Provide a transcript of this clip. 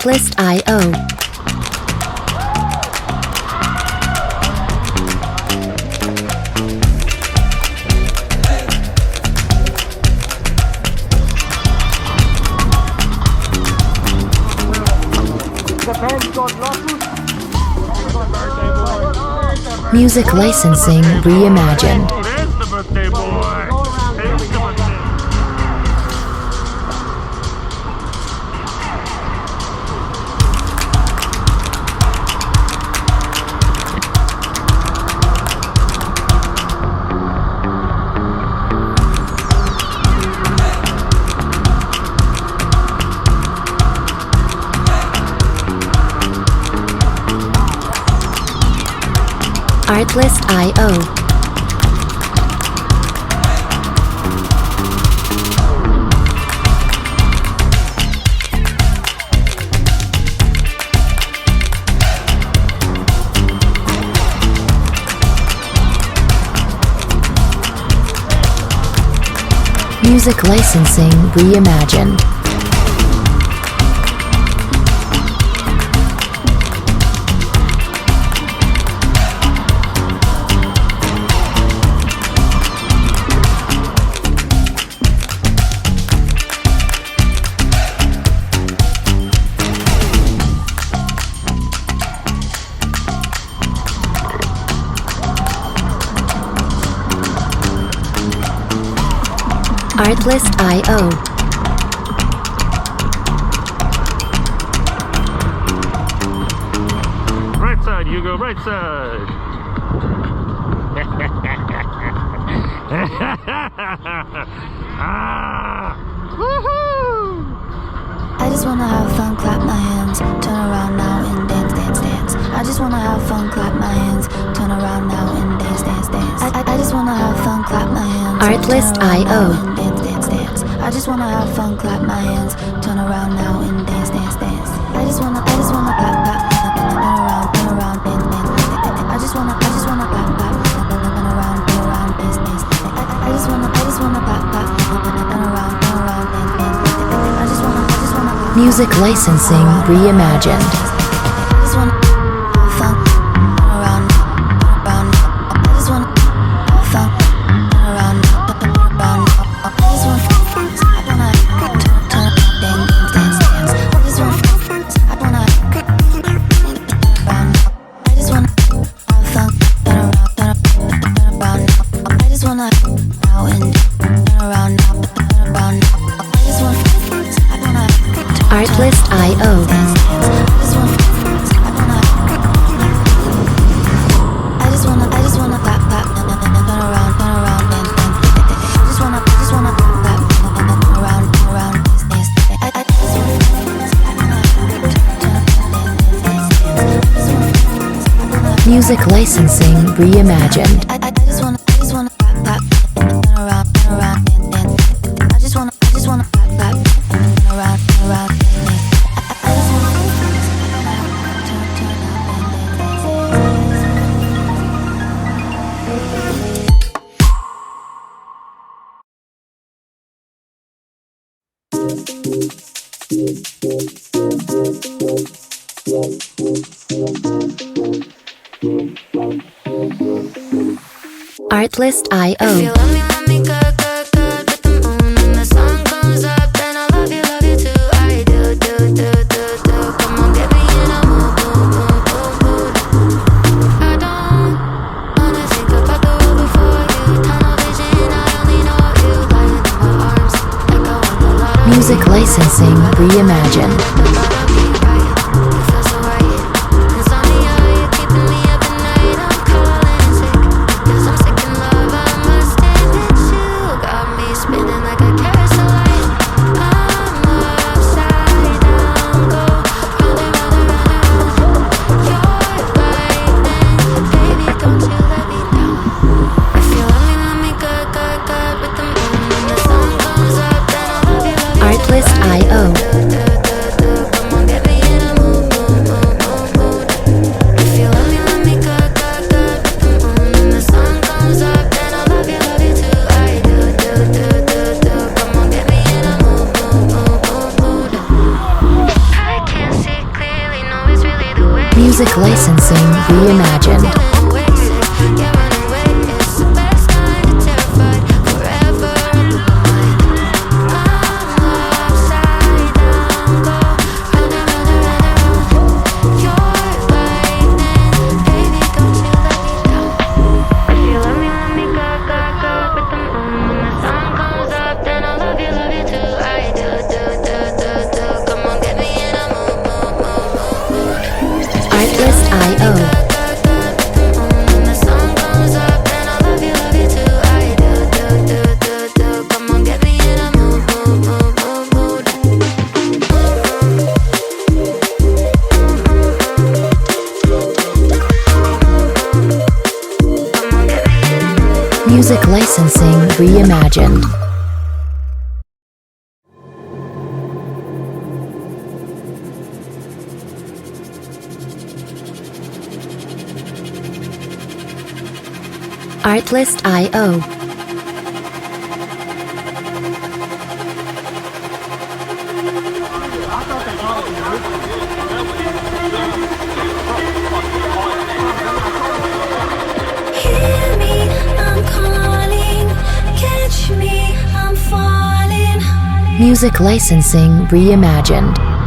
Artlist.io. Music licensing reimagined. There's the birthday boy. Artlist.io. Music licensing reimagined. Artlist.io. Right side, you go right side. Woohoo! I just wanna have fun, clap my hands, turn around now and dance, dance, dance. I just wanna have fun, clap my hands, turn around now and dance, dance, dance. I just wanna have fun, clap my hands. Artlist.io. Dance, dance, dance. I just wanna have fun, clap my hands, turn around now and dance, dance, dance. I just wanna clap, clap, turn around, dance, dance. I just wanna clap, clap, turn around, dance, dance. I just wanna clap, clap, turn around, dance, dance. I just wanna. Music licensing reimagined. I just wanna have fun, turn around. I just wanna have fun, turn around. I just wanna turn dance, dance, dance. I just wanna I just wanna have fun, turn around. I just wanna now and turn around. I just wanna Artlist.io. I just wanna clap, clap, turn around, dance, dance. I just wanna clap, turn around, dance, dance. I just wanna. Music licensing reimagined. I just wanna clap, clap, turn around, dance, dance. I just wanna clap, clap, turn around, dance, dance. I just wanna Artlist.io. If you love me, good, good, good with the moon and the sun comes up, then I love you too. I do, do, do, do, do. Come on, get me in a mood, mood, mood, mood, mood. I don't wanna think about the world before you. Tunnel vision, I only know you. Lying in my arms, like I won the lottery. Music licensing reimagined. Artlist.io. Licensing reimagined. Artlist.io. Music licensing reimagined. Artlist.io. Hear me, I'm calling. Catch me, I'm falling. Music licensing reimagined.